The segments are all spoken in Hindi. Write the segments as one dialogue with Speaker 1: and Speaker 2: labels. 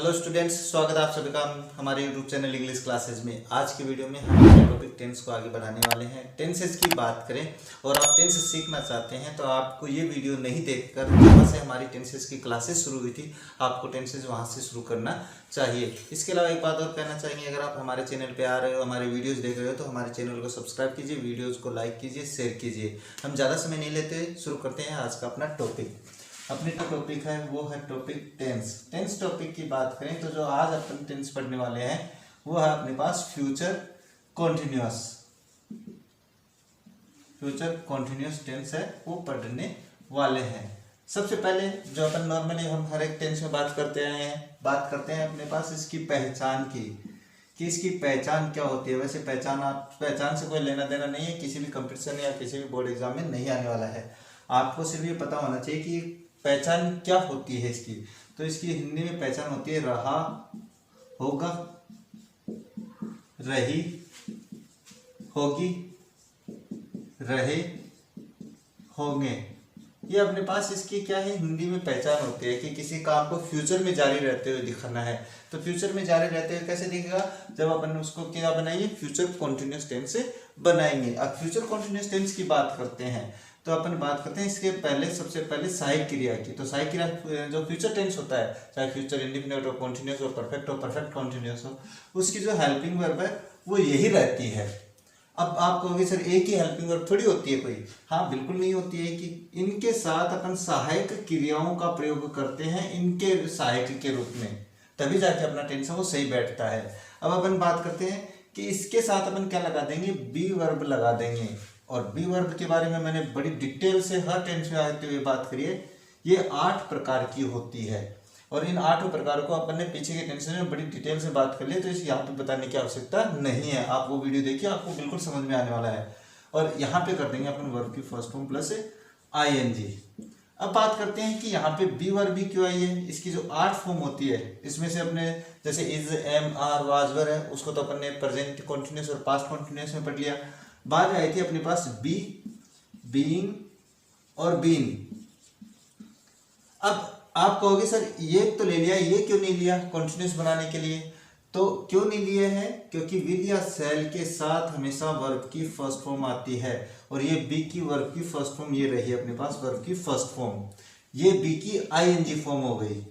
Speaker 1: हेलो स्टूडेंट्स, स्वागत है आप सभी का हमारे यूट्यूब चैनल इंग्लिश क्लासेज में। आज की वीडियो में हम टॉपिक टेंस को आगे बढ़ाने वाले हैं। टेंसेस की बात करें और आप टेंस सीखना चाहते हैं तो आपको ये वीडियो नहीं देखकर जहाँ से हमारी टेंसेस की क्लासेस शुरू हुई थी आपको टेंसेस वहाँ से शुरू करना चाहिए। इसके अलावा एक बात और कहना चाहेंगे, अगर आप हमारे चैनल पर आ रहे हो, हमारे वीडियोज़ देख रहे हो तो हमारे चैनल को सब्सक्राइब कीजिए, वीडियोज़ को लाइक कीजिए, शेयर कीजिए। हम ज़्यादा समय नहीं लेते, शुरू करते हैं आज का अपना टॉपिक। अपने जो टॉपिक है वो है टॉपिक टेंस। टेंस टॉपिक की बात करें तो जो आज अपन टेंस पढ़ने वाले हैं वो है अपने पास future continuous. Future continuous tense है वो पढ़ने वाले हैं। सबसे पहले जो अपन नॉर्मली हम हर एक टेंस में बात करते हैं अपने पास इसकी पहचान की, कि इसकी पहचान क्या होती है। वैसे पहचान से कोई लेना देना नहीं है, किसी भी कंपटीशन या किसी भी बोर्ड एग्जाम में नहीं आने वाला है। आपको सिर्फ ये पता होना चाहिए कि पहचान क्या होती है इसकी। तो इसकी हिंदी में पहचान होती है रहा, होगा, रही, होगी, रहे, होंगे। ये अपने पास इसकी क्या है, हिंदी में पहचान होती है कि किसी काम को फ्यूचर में जारी रहते हुए दिखाना है। तो फ्यूचर में जारी रहते हुए कैसे दिखेगा, जब अपन उसको क्या बनाएंगे, फ्यूचर कॉन्टिन्यूअस टेंस से बनाएंगे। अब फ्यूचर कॉन्टिन्यूअस टेंस की बात करते हैं तो अपन बात करते हैं इसके पहले सबसे पहले सहायक क्रिया की। तो सहायक क्रिया जो फ्यूचर टेंस होता है, चाहे फ्यूचर इंडेफिनिट हो, कॉन्टिन्यूअस हो, परफेक्ट कॉन्टिन्यूअस हो, उसकी जो हेल्पिंग वर्ब है वो यही रहती है। अब आप कहोगे सर एक ही हेल्पिंग वर्ब थोड़ी होती है कोई। हाँ, बिल्कुल नहीं होती है। कि इनके साथ अपन सहायक क्रियाओं का प्रयोग करते हैं इनके सहायक के रूप में, तभी जाके अपना टेंस है वो सही बैठता है। अब अपन बात करते हैं कि इसके साथ अपन क्या लगा देंगे, बी वर्ब लगा देंगे। और बी वर्ब के बारे में मैंने बड़ी डिटेल से हर टेंस में आते हुए बात करी है। ये 8 प्रकार की होती है और इन 8 प्रकार को अपन ने पीछे के टेंस में बड़ी डिटेल से बात कर ली, तो इस यहाँ पे बताने की आवश्यकता नहीं है। आप वो वीडियो देखिए, आपको बिल्कुल समझ में आने वाला है। और यहाँ पे कर देंगे अपन वर्ब की फर्स्ट फॉर्म प्लस ING। अब बात करते हैं कि यहाँ पे बी वर्ब भी क्यों आई है। इसकी जो 8 फॉर्म होती है इसमें से अपने जैसे इज, एम, आर, वाज, वर है, उसको तो अपन ने प्रेजेंट कॉन्टिन्यूअस और पास्ट कॉन्टिन्यूअस में पढ़ लिया। बाद में आई थी अपने पास बी, बीइंग और बीन। अब आप कहोगे सर ये तो ले लिया, ये क्यों नहीं लिया कॉन्टिन्यूअस बनाने के लिए। तो क्यों नहीं लिए हैं, क्योंकि विल या सेल के साथ हमेशा वर्ब की फर्स्ट फॉर्म आती है। और ये बी की वर्ब की फर्स्ट फॉर्म ये रही अपने पास वर्ब की फर्स्ट फॉर्म। ये बी की ING फॉर्म हो गई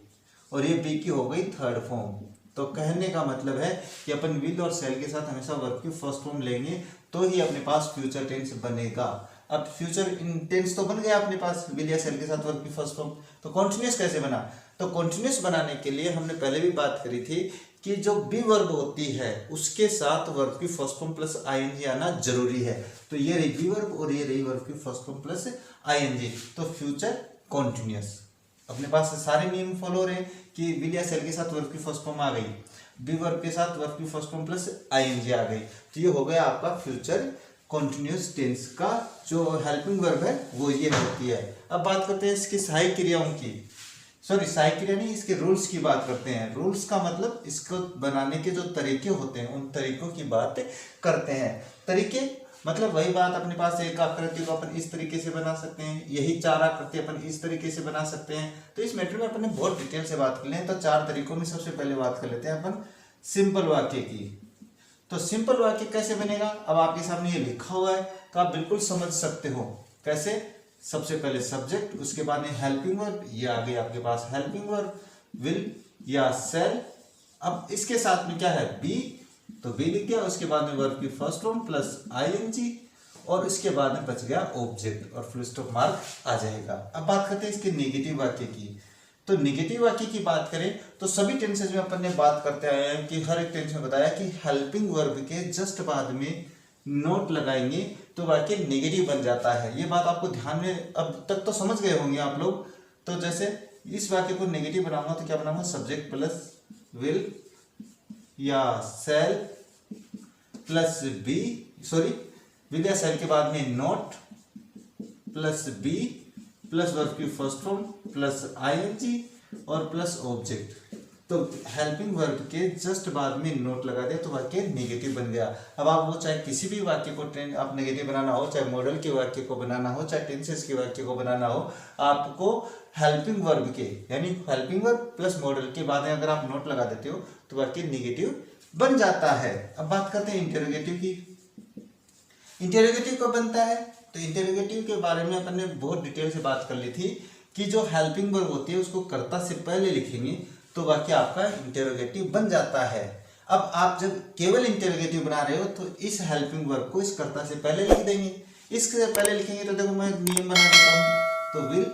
Speaker 1: और ये बी की हो गई थर्ड फॉर्म। तो कहने का मतलब है कि अपन विल और सेल के साथ हमेशा वर्ब की फर्स्ट फॉर्म लेंगे तो ही अपने पास फ्यूचर टेंस बनेगा। अब फ्यूचर टेंस तो बन गया अपने पास विल या सेल के साथ वर्ब की फर्स्ट फॉर्म। तो कॉन्टिन्यूअस कैसे बना, तो कॉन्टिन्यूअस बनाने के लिए हमने पहले भी बात करी थी कि जो बी वर्ब होती है उसके साथ वर्ब की फर्स्ट फॉर्म प्लस ING आना जरूरी है। तो ये रही बी वर्ब और ये रही वर्ब की फर्स्ट फॉर्म प्लस ING, तो फ्यूचर कॉन्टिन्यूअस। अपने पास सारे नियम फॉलो हो रहे हैं कि विल या सेल के साथ वर्ब की फर्स्ट फॉर्म आ गई, बी वर्ब के साथ वर्ब की फर्स्ट फॉर्म प्लस ING आ गई। तो ये हो गया आपका फ्यूचर कॉन्टिन्यूअस टेंस का जो हेल्पिंग वर्ब है वो ये होती है। अब बात करते हैं इसकी सहायक क्रियाओं की, सहायक क्रिया नहीं, इसके रूल्स की बात करते हैं। रूल्स का मतलब इसको बनाने के जो तरीके होते हैं उन तरीकों की बात करते हैं। तरीके मतलब वही बात, अपने पास एक आकृति को अपन इस तरीके से बना सकते हैं, यही 4 आकृति अपन इस तरीके से बना सकते हैं। तो इस मैटर में अपन ने बहुत डिटेल से बात कर ली है। तो 4 तरीकों में सबसे पहले बात कर लेते हैं अपन सिंपल वाक्य की। तो सिंपल वाक्य कैसे बनेगा, अब आपके सामने ये लिखा हुआ है तो आप बिल्कुल समझ सकते हो कैसे। सबसे पहले सब्जेक्ट, उसके बाद में हेल्पिंग वर्ब, ये आ गई आपके पास हेल्पिंग वर्ब, विल या सेल। अब इसके साथ में क्या है बी, तो बी लिख गया, उसके बाद में वर्ब की फर्स्ट फॉर्म प्लस ING और इसके बाद में बच गया ऑब्जेक्ट और फुल स्टॉप मार्क आ जाएगा। अब बात करते हैं इसके नेगेटिव वाक्य की। तो नेगेटिव वाक्य की बात करें तो सभी टेंसेज में अपन ने बात करते आए हैं कि हर एक टेंस में बताया कि हेल्पिंग वर्ब के जस्ट बाद में नोट लगाएंगे तो वाक्य नेगेटिव बन जाता है। ये बात आपको ध्यान में अब तक तो समझ गए होंगे आप लोग। तो जैसे इस वाक्य को नेगेटिव बनाऊंगा तो क्या बनाऊंगा, सब्जेक्ट प्लस विल या सेल प्लस बी, विल या सेल के बाद में not plus be plus verb की फर्स्ट फॉर्म प्लस ING और प्लस ऑब्जेक्ट। तो हेल्पिंग वर्ब के जस्ट बाद में नोट लगा दे तो वाक्य नेगेटिव बन गया। अब आप वो चाहे किसी भी वाक्य को आप नेगेटिव बनाना हो, चाहे मॉडल के वाक्य को बनाना हो, चाहे टेंसेस के वाक्य को बनाना हो, आपको हेल्पिंग वर्ब के यानी हेल्पिंग वर्ब प्लस मॉडल के बाद में अगर आप नोट लगा देते हो तो वाक्य नेगेटिव बन जाता है। अब बात करते हैं इंटेरोगेटिव की। इंटेरोगेटिव कब बनता है? तो इंटेरोगेटिव के बारे में अपन ने बहुत डिटेल से बात कर ली थी कि जो हेल्पिंग वर्ब होती है उसको कर्ता से पहले लिखेंगे तो वाक्य आपका इंटेरोगेटिव बन जाता है। अब आप जब केवल इंटेरोगेटिव बना रहे हो तो इस हेल्पिंग वर्ब को इस कर्ता से पहले लिख देंगे। इसके पहले लिखेंगे तो देखो मैं नियम बना देता हूँ, तो विल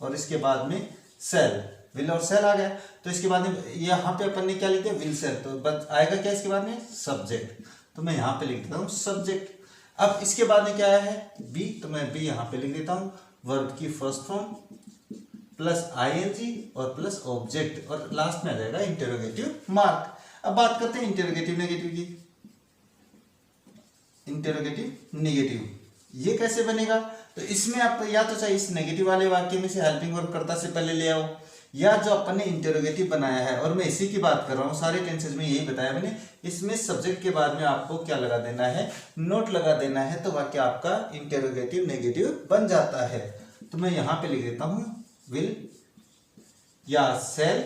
Speaker 1: और इसके बाद में सेल, विल और सेल आ गया। तो इसके बाद में यहाँ पे अपन ने क्या लिख दिया? Will shall. तो बस आएगा क्या इसके बाद में? सब्जेक्ट। तो मैं यहाँ पे लिख देता हूँ सब्जेक्ट। अब इसके बाद में क्या आया है? बी, तो मैं बी यहाँ पे लिख देता हूँ। वर्ब की फर्स्ट फॉर्म प्लस आईएनजी और प्लस ऑब्जेक्ट और लास्ट में आ जाएगा इंटेरोगेटिव मार्क। अब बात करते हैं इंटेरोगेटिव नेगेटिव की। इंटेरोगेटिव नेगेटिव ये कैसे बनेगा? तो इसमें आप या तो चाहे इस नेगेटिव वाले वाक्य में से हेल्पिंग वर्ब कर्ता से पहले ले आओ, या जो अपन ने इंटेरोगेटिव बनाया है और मैं इसी की बात कर रहा हूँ, सारे टेंसेज में यही बताया मैंने, इसमें सब्जेक्ट के बाद में आपको क्या लगा देना है? नोट लगा देना है, तो वाक्य आपका इंटेरोगेटिव नेगेटिव बन जाता है। तो मैं यहाँ पे लिख देता हूँ विल या सेल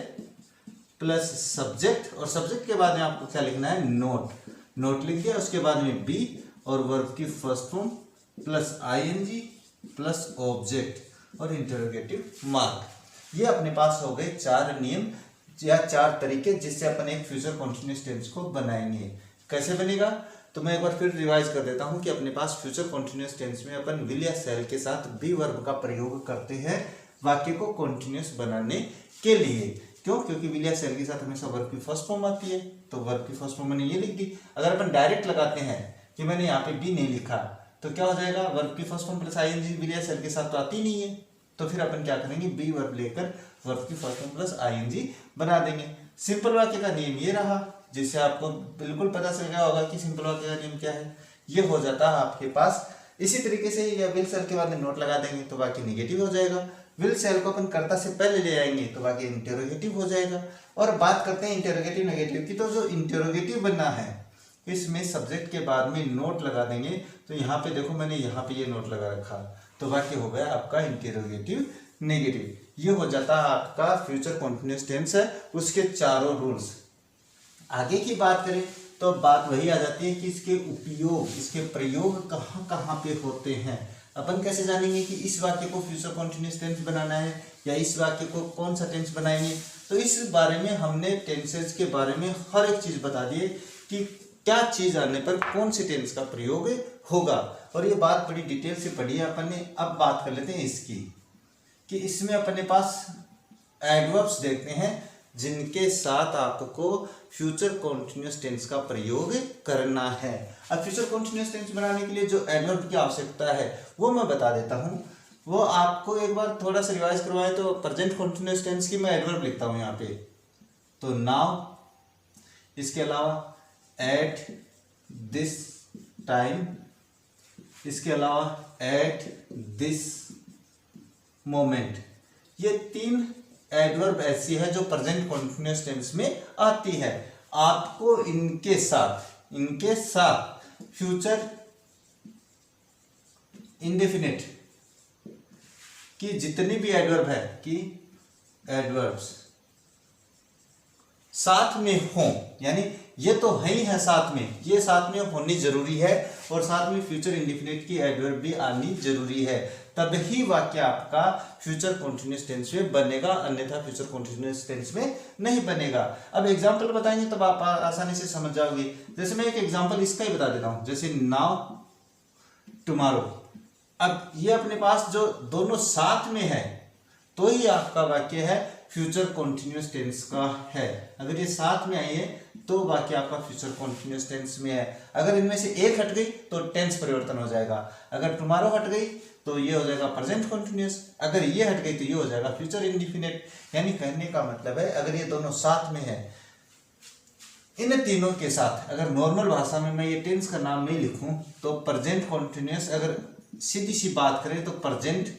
Speaker 1: प्लस सब्जेक्ट, और सब्जेक्ट के बाद में आपको क्या लिखना है? नोट। नोट लिख दिया, उसके बाद में बी और वर्ब की first form plus ING plus object और इंटरोगेटिव मार्क। ये अपने पास हो गए 4 नियम या 4 तरीके जिससे अपन एक फ्यूचर कॉन्टिन्यूअस टेंस को बनाएंगे। कैसे बनेगा? तो मैं एक बार फिर रिवाइज कर देता हूं कि अपने पास फ्यूचर कॉन्टिन्यूअस टेंस में अपन विल या सेल के साथ बी वर्ब का प्रयोग करते हैं वाक्य को कॉन्टिन्यूअस बनाने के लिए। क्यों? क्योंकि विल या सेल के साथ हमेशा वर्ब की फर्स्ट फॉर्म आती है, तो वर्ब की फर्स्ट फॉर्म मैंने ये लिख दी। अगर अपन डायरेक्ट लगाते हैं कि मैंने यहाँ पे बी नहीं लिखा तो क्या हो जाएगा? वर्ब की first form plus ING will या सेल के साथ तो आती नहीं है, तो फिर अपन क्या करेंगे? बी वर्ब लेकर वर्ब की फर्स्ट फॉर्म प्लस आईएनजी बना देंगे। सिंपल वाक्य का नियम ये रहा, जिससे आपको बिल्कुल पता चल गया होगा कि सिंपल वाक्य का नियम क्या है। ये हो जाता है आपके पास। इसी तरीके से या विल सेल के बाद में नोट लगा देंगे तो वाक्य नेगेटिव हो जाएगा। विल सेल को अपन कर्ता से पहले ले आएंगे तो वाक्य इंटेरोगेटिव हो जाएगा। और बात करते हैं इंटेरोगेटिव नेगेटिव की, तो जो इंटेरोगेटिव बनना है इसमें सब्जेक्ट के बाद में नोट लगा देंगे। तो यहाँ पे देखो मैंने यहाँ पे ये नोट लगा रखा, तो वाक्य हो गया आपका इंटेरोगेटिव नेगेटिव। ये हो जाता है आपका फ्यूचर कॉन्टिन्यूअस टेंस है, उसके चारों रूल्स। आगे की बात करें तो बात वही आ जाती है कि इसके उपयोग, इसके प्रयोग कहाँ कहाँ पे होते हैं। अपन कैसे जानेंगे कि इस वाक्य को फ्यूचर कॉन्टिन्यूअस टेंस बनाना है या इस वाक्य को कौन सा टेंस बनाएंगे? तो इस बारे में हमने टेंसेस के बारे में हर एक चीज बता दी है कि क्या चीज आने पर कौन से टेंस का प्रयोग होगा, और ये बात बड़ी डिटेल से पढ़ी है अपन ने। अब बात कर लेते हैं इसकी कि इसमें अपने पास एडवर्ब्स देखते हैं जिनके साथ आपको फ्यूचर कॉन्टिन्यूअस टेंस का प्रयोग करना है। अब फ्यूचर कॉन्टिन्यूअस टेंस बनाने के लिए जो एडवर्ब की आवश्यकता है वो मैं बता देता हूँ। वो आपको एक बार थोड़ा सा रिवाइज करवाएं तो प्रेजेंट कॉन्टिन्यूअस टेंस की मैं एडवर्ब लिखता हूँ यहाँ पे, तो नाउ, इसके अलावा एट दिस टाइम, इसके अलावा एट दिस मोमेंट। ये 3 एडवर्ब ऐसी है जो प्रेजेंट कॉन्टिन्यूअस टेंस में आती है। आपको इनके साथ फ्यूचर इंडेफिनिट की जितनी भी एडवर्ब है कि एडवर्ब्स साथ में हो, यानी ये तो है ही है साथ में, ये साथ में होनी जरूरी है, और साथ में फ्यूचर इंडेफिनिट की एडवर्ब भी आनी जरूरी है, तब ही वाक्य आपका फ्यूचर कॉन्टिन्यूअस टेंस में बनेगा, अन्यथा फ्यूचर कॉन्टिन्यूअस टेंस में नहीं बनेगा। अब एग्जांपल बताएंगे तब आप आसानी से समझ जाओगे। जैसे मैं एक एग्जांपल इसका ही बता देता हूं, जैसे नाउ, टुमारो। अब ये अपने पास जो दोनों साथ में है तो ही आपका वाक्य है फ्यूचर कॉन्टिन्यूअस टेंस का है। अगर ये साथ में आई है तो वाक्य आपका फ्यूचर कॉन्टिन्यूअस टेंस में है। अगर इनमें से एक हट गई तो टेंस परिवर्तन हो जाएगा। अगर टुमारो हट गई तो ये हो जाएगा प्रेजेंट कॉन्टिन्यूअस, अगर ये हट गई तो ये हो जाएगा फ्यूचर इंडेफिनिट। यानी कहने का मतलब है अगर ये दोनों साथ में है, इन तीनों के साथ, अगर नॉर्मल भाषा में मैं ये टेंस का नाम नहीं लिखूं तो प्रेजेंट कॉन्टिन्यूअस, अगर सीधी सी बात करें तो present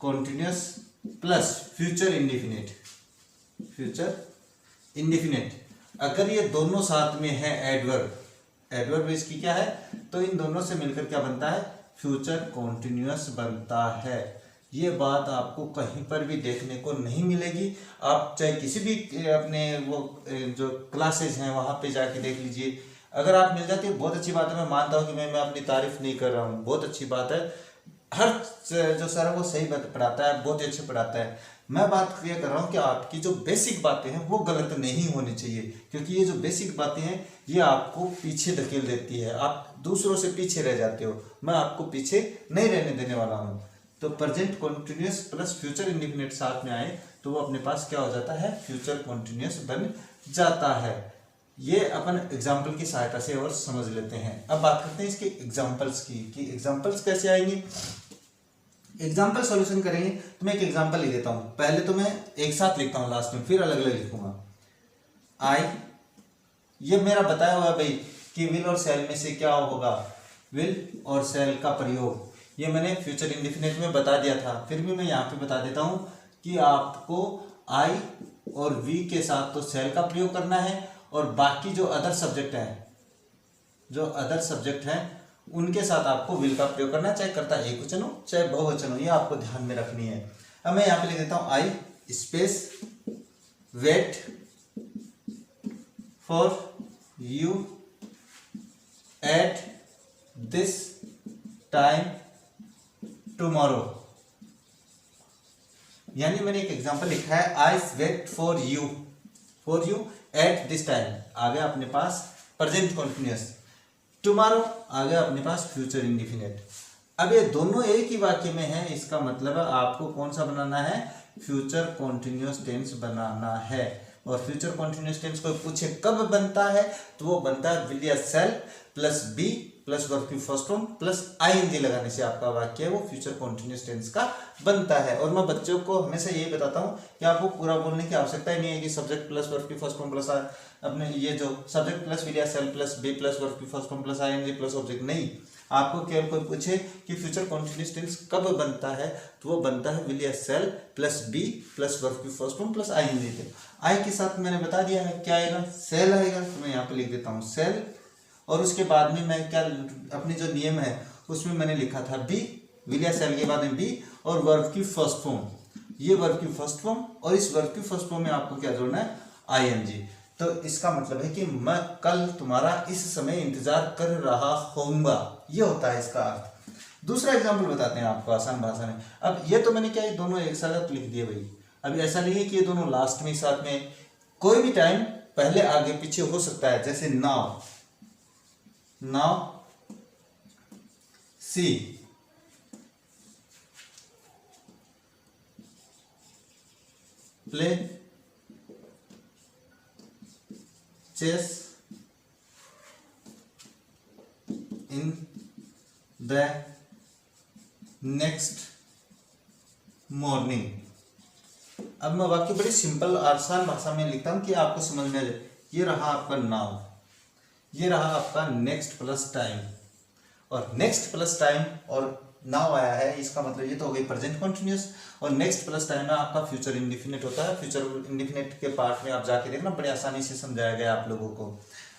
Speaker 1: continuous plus future indefinite, future indefinite. अगर ये दोनों साथ में है एडवर्ब, एडवर्ब इसकी क्या है, तो इन दोनों से मिलकर क्या बनता है, फ्यूचर कॉन्टिन्यूअस बनता है। ये बात आपको कहीं पर भी देखने को नहीं मिलेगी। आप चाहे किसी भी अपने वो जो क्लासेज हैं वहां पे जाके देख लीजिए, अगर आप मिल जाती है बहुत अच्छी बात है। मैं मानता हूँ कि मैं अपनी तारीफ नहीं कर रहा हूँ, बहुत अच्छी बात है। हर जो सर है वो सही बात पढ़ाता है, बहुत अच्छे पढ़ाता है। मैं बात ये कर रहा हूँ कि आपकी जो बेसिक बातें हैं वो गलत नहीं होनी चाहिए, क्योंकि ये जो बेसिक बातें हैं ये आपको पीछे धकेल देती है, आप दूसरों से पीछे रह जाते हो। मैं आपको पीछे नहीं रहने देने वाला हूँ। तो present continuous plus future indefinite साथ में आए तो वो अपने पास क्या हो जाता है, फ्यूचर कॉन्टिन्यूअस बन जाता है। ये अपन एग्जाम्पल की सहायता से और समझ लेते हैं। अब बात करते हैं इसके एग्जाम्पल्स की, कि एग्जाम्पल्स कैसे आएंगे। एग्जाम्पल सॉल्यूशन करेंगे तो मैं एक एग्जाम्पल लिख देता हूँ। पहले तो मैं एक साथ लिखता हूँ लास्ट में, फिर अलग अलग लिखूंगा। आई, ये मेरा बताया हुआ भाई कि विल और सेल में से क्या होगा, विल और सेल का प्रयोग, ये मैंने फ्यूचर इंडिफिनिट में बता दिया था। फिर भी मैं यहाँ पे बता देता हूँ कि आपको आई और वी के साथ तो सेल का प्रयोग करना है, और बाकी जो अदर सब्जेक्ट हैं, जो अदर सब्जेक्ट हैं उनके साथ आपको विल का प्रयोग करना है, चाहे कर्ता एक वचन हो चाहे बहुवचन हो, ये आपको ध्यान में रखनी है। अब मैं यहाँ पे लिख देता हूँ I space wait for you at this time tomorrow. यानी मैंने एक एग्जांपल लिखा है, I wait for you at this time, आ गया अपने पास प्रेजेंट कॉन्टिन्यूअस। टुमारो आ गया अपने पास फ्यूचर इंडिफिनिट। अब ये दोनों एक ही वाक्य में है, इसका मतलब है आपको कौन सा बनाना है, फ्यूचर कॉन्टिन्यूअस टेंस बनाना है। और फ्यूचर कॉन्टिन्यूअस टेंस कोई पूछे कब बनता है, तो वो बनता है विल या shall plus be plus verb की फर्स्ट फॉर्म प्लस आईएनजी लगाने से आपका वाक्य है वो फ्यूचर कॉन्टिन्यूअस टेंस का बनता है। और मैं बच्चों को हमेशा यही बताता हूँ कि आपको पूरा बोलने की आवश्यकता ही नहीं है कि सब्जेक्ट प्लस वर्ब की फर्स्ट फॉर्म प्लस अपने ये जो सब्जेक्ट प्लस विल या shall plus be plus verb की first form plus ING plus object नहीं। आपको केवल कोई पूछे कि फ्यूचर कॉन्टिन्यूअस टेंस कब बनता है, तो वो बनता है विल या shall plus be plus verb की फर्स्ट फॉर्म प्लस आईएनजी थे। आई के साथ मैंने बता दिया है क्या आएगा, सेल आएगा। तो मैं यहाँ पे लिख देता हूँ सेल, और उसके बाद में मैं क्या अपने जो नियम है उसमें मैंने लिखा था बी, विल या सेल के बाद में बी और वर्ब की फर्स्ट फॉर्म, ये वर्ब की फर्स्ट फॉर्म, और इस वर्ब की फर्स्ट फॉर्म में आपको क्या जोड़ना है, आईएनजी। तो इसका मतलब है कि मैं कल तुम्हारा इस समय इंतजार कर रहा होऊंगा, ये होता है इसका अर्थ। दूसरा एग्जाम्पल बताते हैं आपको आसान भाषा में। अब ये तो मैंने क्या ये दोनों एक साथ लिख दिए भाई। अब ऐसा नहीं है कि ये दोनों लास्ट में साथ में, कोई भी टाइम पहले आगे पीछे हो सकता है। जैसे now, now see, play chess in the next morning. अब मैं वाक्य बड़ी सिंपल आसान भाषा में लिखता हूं कि आपको समझ में आ जाए। ये रहा आपका नाउ, ये रहा आपका नेक्स्ट प्लस टाइम, और नेक्स्ट प्लस टाइम और नाउ आया है, इसका मतलब ये तो हो गई प्रेजेंट कॉन्टिन्यूअस, और नेक्स्ट प्लस टाइम में आपका फ्यूचर इंडिफिनिट होता है। फ्यूचर इंडिफिनिट के पार्ट में आप जाके देखना, बड़े आसानी से समझाया गया आप लोगों को।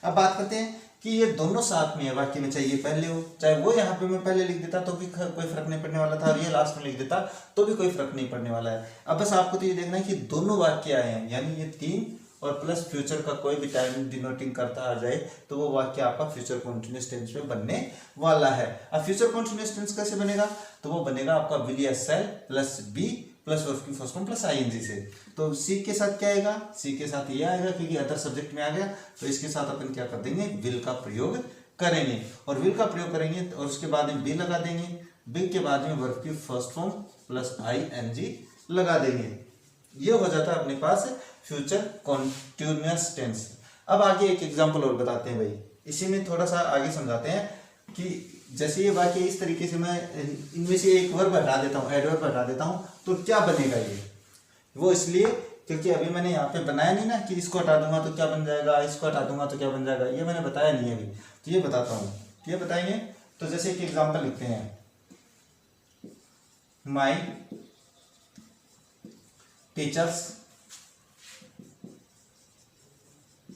Speaker 1: अब बात करते हैं कि ये दोनों साथ में है वाक्य में, चाहे ये पहले हो चाहे वो यहाँ पे मैं पहले लिख देता तो भी कोई फर्क नहीं पड़ने वाला था, और ये लास्ट में लिख देता तो भी कोई फर्क नहीं पड़ने वाला है। अब बस आपको तो ये देखना है कि दोनों वाक्य आए हैं, यानी ये 3 और प्लस फ्यूचर का कोई भी टाइम डिनोटिंग करता आ जाए तो वो वाक्य आपका फ्यूचर कॉन्टिन्यूअस टेंस में बनने वाला है। अब फ्यूचर कॉन्टिन्यूअस टेंस कैसे बनेगा, तो वो बनेगा आपका विल या shall plus be plus verb की फर्स्ट फॉर्म प्लस आईएनजी से। तो सी के साथ क्या आएगा, सी के साथ ये आएगा क्योंकि अदर सब्जेक्ट में आ गया, तो इसके साथ अपन क्या कर देंगे, विल का प्रयोग करेंगे, और विल का प्रयोग करेंगे और उसके बाद में बी लगा देंगे, बी के बाद में वर्ब की फर्स्ट फॉर्म प्लस आईएनजी लगा देंगे। ये हो जाता है अपने पास फ्यूचर कॉन्टिन्यूअस टेंस। अब आगे एक एग्जांपल और बताते हैं भाई, इसी में थोड़ा सा आगे समझाते हैं कि जैसे ये वाक्य इस तरीके से मैं इनमें से एक वर्ब हटा देता हूँ, एडवर्ब हटा देता हूँ, तो क्या बनेगा ये, वो इसलिए क्योंकि अभी मैंने यहाँ पे बनाया नहीं ना कि इसको हटा दूंगा तो क्या बन जाएगा, इसको हटा दूंगा तो क्या बन जाएगा, ये मैंने बताया नहीं अभी, तो ये बताता हूँ, ये बताएंगे। तो जैसे एक एग्जाम्पल लिखते हैं, my teachers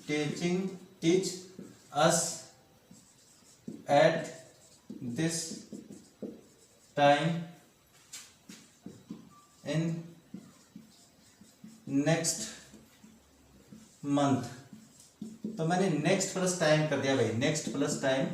Speaker 1: teach us at this time in next month. तो मैंने नेक्स्ट प्लस टाइम कर दिया भाई, नेक्स्ट प्लस टाइम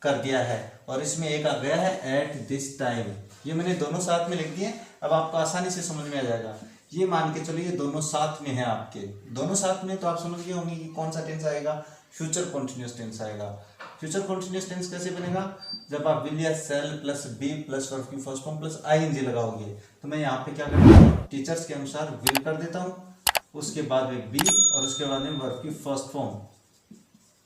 Speaker 1: कर दिया है, और इसमें एक आ गया है एट दिस टाइम। ये मैंने दोनों साथ में लिख दिए। अब आपको आसानी से समझ में आ जाएगा। ये मान के चलो ये दोनों साथ में है, आपके दोनों साथ में, तो आप समझ गए होंगे कि कौन सा टेंस आएगा, फ्यूचर कॉन्टिन्यूस टेंस आएगा। फ्यूचर कॉन्टिन्यूस टेंस कैसे बनेगा, जब आप विल या shall plus be plus verb की फर्स्ट फॉर्म प्लस आईएनजी लगाओगे। तो मैं यहाँ पे क्या करता हूँ, टीचर्स के अनुसार विल कर देता हूँ, उसके बाद में बी और उसके बाद में वर्ब की फर्स्ट फॉर्म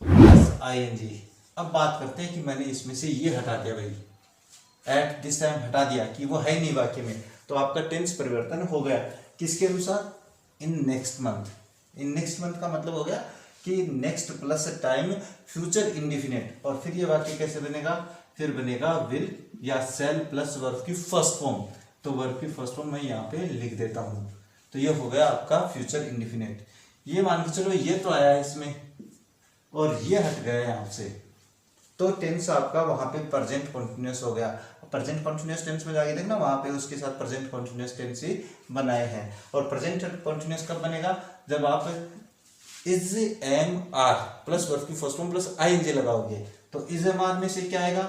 Speaker 1: प्लस आईएनजी। अब बात करते हैं कि मैंने इसमें से ये हटा दिया भाई, एट दिस टाइम हटा दिया कि वो है नहीं वाक्य में, तो आपका टेंस परिवर्तन हो गया। किसके अनुसार, in next month. In next month का मतलब हो गया कि next plus time future indefinite, और फिर ये वाक्य कैसे बनेगा, फिर बनेगा विल या सेल प्लस वर्ब की फर्स्ट फॉर्म। तो वर्ब की फर्स्ट फॉर्म मैं यहाँ पे लिख देता हूँ, तो ये हो गया आपका फ्यूचर इंडिफिनिट। ये मान के चलो ये तो आया है इसमें, और ये हट गया यहाँ से, तो टेंस आपका वहां पे प्रेजेंट कॉन्टिन्यूस हो गया। प्रेजेंट कॉन्टिन्यूस टेंस में जाके देखना, वहां पे उसके साथ प्रेजेंट कॉन्टिन्यूस टेंस ही बनाए हैं। और प्रेजेंट कॉन्टिन्यूस कब बनेगा, जब आप is am are plus verb की फर्स्ट फॉर्म प्लस आईएनजी लगाओगे। तो इज एम आर में से क्या आएगा,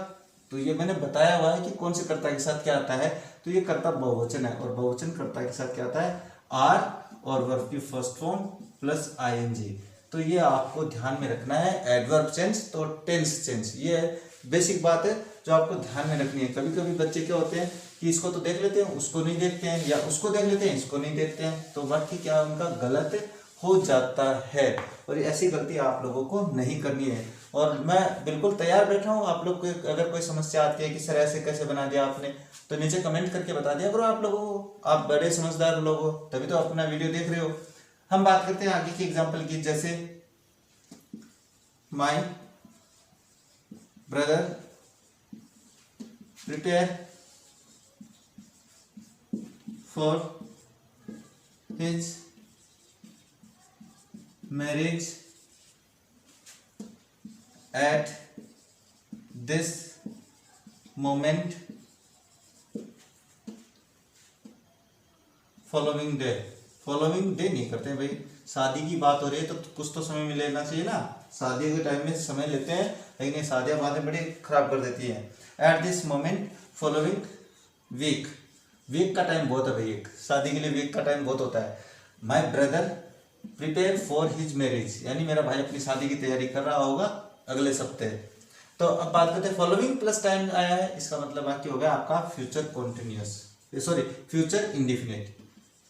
Speaker 1: तो ये मैंने बताया हुआ है कि कौन से कर्ता के साथ क्या आता है, तो ये कर्ता बहुवचन है, और बहुवचन कर्ता के साथ क्या आता है, आर और वर्ब की फर्स्ट फॉर्म प्लस आईएनजी। तो ये आपको ध्यान में रखना है, एडवर्ब चेंज तो टेंस चेंज, ये बेसिक बात है जो आपको ध्यान में रखनी है। कभी कभी बच्चे क्या होते हैं कि इसको तो देख लेते हैं, उसको नहीं देखते हैं, या उसको देख लेते हैं, इसको नहीं देखते हैं, तो वाक्य क्या उनका गलत हो जाता है। और ऐसी गलती आप लोगों को नहीं करनी है। और मैं बिल्कुल तैयार बैठा हूँ, आप लोग को अगर कोई समस्या आती है कि सर ऐसे कैसे बना दिया आपने, तो नीचे कमेंट करके बता दिया करो आप लोगों को। आप बड़े समझदार लोग हो, तभी तो अपना वीडियो देख रहे हो। हम बात करते हैं आगे की एग्जाम्पल की, जैसे my brother prepare for his marriage eight this moment following day. Following day नहीं करते हैं भाई, शादी की बात हो रही है तो कुछ तो समय मिलना चाहिए ना। शादी के टाइम में समय लेते हैं, लेकिन शादियां बातें बड़ी खराब कर देती हैं। At this moment following week, week का टाइम बहुत है भाई, एक शादी के लिए वीक का टाइम बहुत होता है। My brother prepare for his marriage, यानी मेरा भाई अपनी शादी की तैयारी कर रहा होगा अगले सप्ताह। तो अब बात करते हैं, फॉलोइंग प्लस टाइम आया है, इसका मतलब वाक्य हो गया आपका future continuous, sorry future indefinite.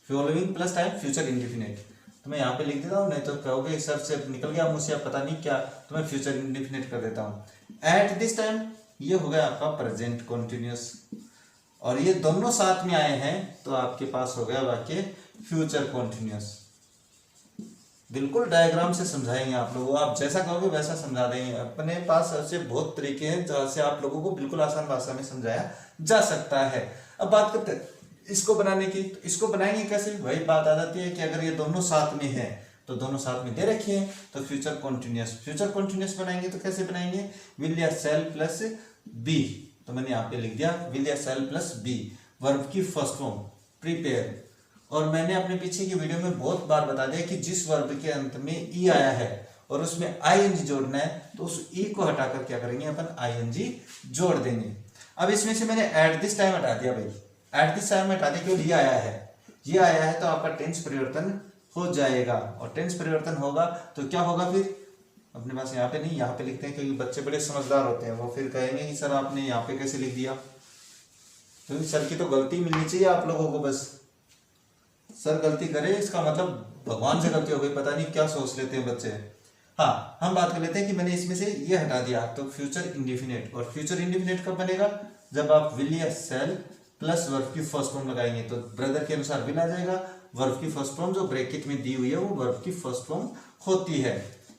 Speaker 1: Following plus time future indefinite, तो मैं यहाँ पे लिख देता हूँ, नहीं तो कहोगे सर से निकल गया मुझसे अब पता नहीं क्या, तो मैं फ्यूचर इंडिफिनिट कर देता हूँ। एट दिस टाइम ये हो गया आपका प्रेजेंट कॉन्टिन्यूस, और ये दोनों साथ में आए हैं तो आपके पास हो गया वाक्य फ्यूचर कॉन्टिन्यूस। बिल्कुल डायग्राम से समझाएंगे आप लोगों को, आप जैसा कहोगे वैसा समझा देंगे। अपने पास ऐसे बहुत तरीके हैं जहाँ से आप लोगों को बिल्कुल आसान भाषा में समझाया जा सकता है। अब बात करते हैं इसको बनाने की, तो इसको बनाएंगे कैसे, वही बात आ जाती है कि अगर ये दोनों साथ में है तो दोनों साथ में दे रखे हैं, तो फ्यूचर कॉन्टिन्यूस, फ्यूचर कॉन्टिन्यूस बनाएंगे तो कैसे बनाएंगे, विल या सेल प्लस बी। तो मैंने यहाँ पे लिख दिया विल या सेल प्लस बी, वर्ब की फर्स्ट फॉर्म प्रिपेयर। और मैंने अपने पीछे की वीडियो में बहुत बार बता दिया कि जिस वर्ब के अंत में ई आया है और उसमें आईएनजी जोड़ना है, तो उस ई को हटाकर क्या करेंगे अपन, आईएनजी जोड़ देंगे। अब इसमें से मैंने एट दिस टाइम हटा दिया भाई, एट दिस टाइम हटा दिया, क्यों, ये आया है, ये आया है, तो आपका टेंस परिवर्तन हो जाएगा। और टेंस परिवर्तन होगा तो क्या होगा, फिर अपने पास यहाँ पे नहीं, यहाँ पे लिखते हैं, क्योंकि बच्चे बड़े समझदार होते हैं, वो फिर कहेंगे कि सर आपने यहाँ पे कैसे लिख दिया। क्योंकि सर की तो गलती मिलनी चाहिए आप लोगों को, बस सर गलती करे इसका मतलब भगवान से गलती हो गई, पता नहीं क्या सोच लेते हैं बच्चे। हाँ, हम बात कर लेते हैं कि मैंने इसमें से ये हटा दिया, तो फ्यूचर इंडिफिनिट। और फ्यूचर इंडिफिनिट कब बनेगा, जब आप विल या सेल प्लस वर्ब की फर्स्ट फॉर्म लगाएंगे, तो ब्रदर के अनुसार विल आ जाएगा, वर्ब की फर्स्ट फॉर्म जो ब्रैकेट में दी हुई है वो वर्ब की फर्स्ट फॉर्म होती है।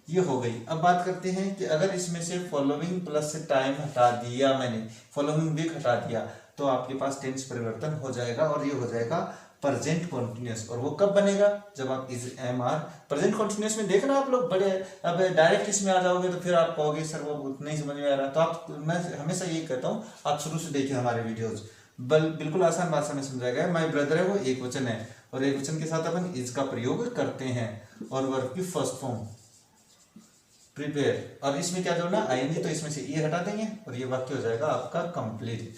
Speaker 1: ये हो गई। अब बात करते हैं कि अगर इसमें से फॉलोइंग प्लस टाइम हटा दिया मैंने, फॉलोइंग वीक हटा दिया, तो आपके पास टेंस परिवर्तन हो जाएगा और ये हो जाएगा प्रेजेंट कॉन्टिन्यूस। और वो कब बनेगा? जब आप is am are present continuous में देखना आप लोग बड़े, अब डायरेक्ट इसमें आ जाओगे तो फिर आप कहोगे सर वो नहीं समझ में आ रहा। तो आप, मैं हमेशा यही कहता हूँ आप शुरू से देखिए हमारे वीडियोज, बिल्कुल आसान भाषा में समझाया गया है। माई ब्रदर है वो एक वचन है, और एक वचन के साथ अपन इज का प्रयोग करते हैं, और वर्ब की फर्स्ट फॉर्म प्रिपेयर, और इसमें क्या जोड़ना? आईएनजी, तो इसमें से ये हटा देंगे और ये वाक्य हो जाएगा आपका कंप्लीट।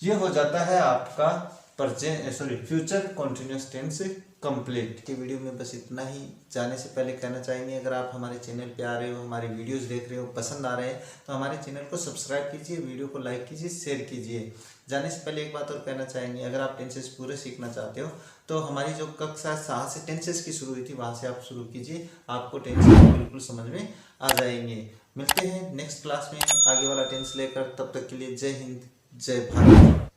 Speaker 1: ये हो जाता है आपका फ्यूचर कॉन्टिन्यूअस टेंस कंप्लीट। के वीडियो में बस इतना ही। जाने से पहले कहना चाहेंगे, अगर आप हमारे चैनल पे आ रहे हो, हमारी वीडियोस देख रहे हो, पसंद आ रहे हैं, तो हमारे चैनल को सब्सक्राइब कीजिए, वीडियो को लाइक कीजिए, शेयर कीजिए। जाने से पहले एक बात और कहना चाहेंगे, अगर आप टेंसेस पूरे सीखना चाहते हो तो हमारी जो कक्षा 7 से टेंसेस की शुरू हुई थी वहाँ से आप शुरू कीजिए, आपको टेंसेस बिल्कुल समझ में आ जाएंगे। मिलते हैं नेक्स्ट क्लास में आगे वाला टेंस लेकर, तब तक के लिए जय हिंद, जय भारत।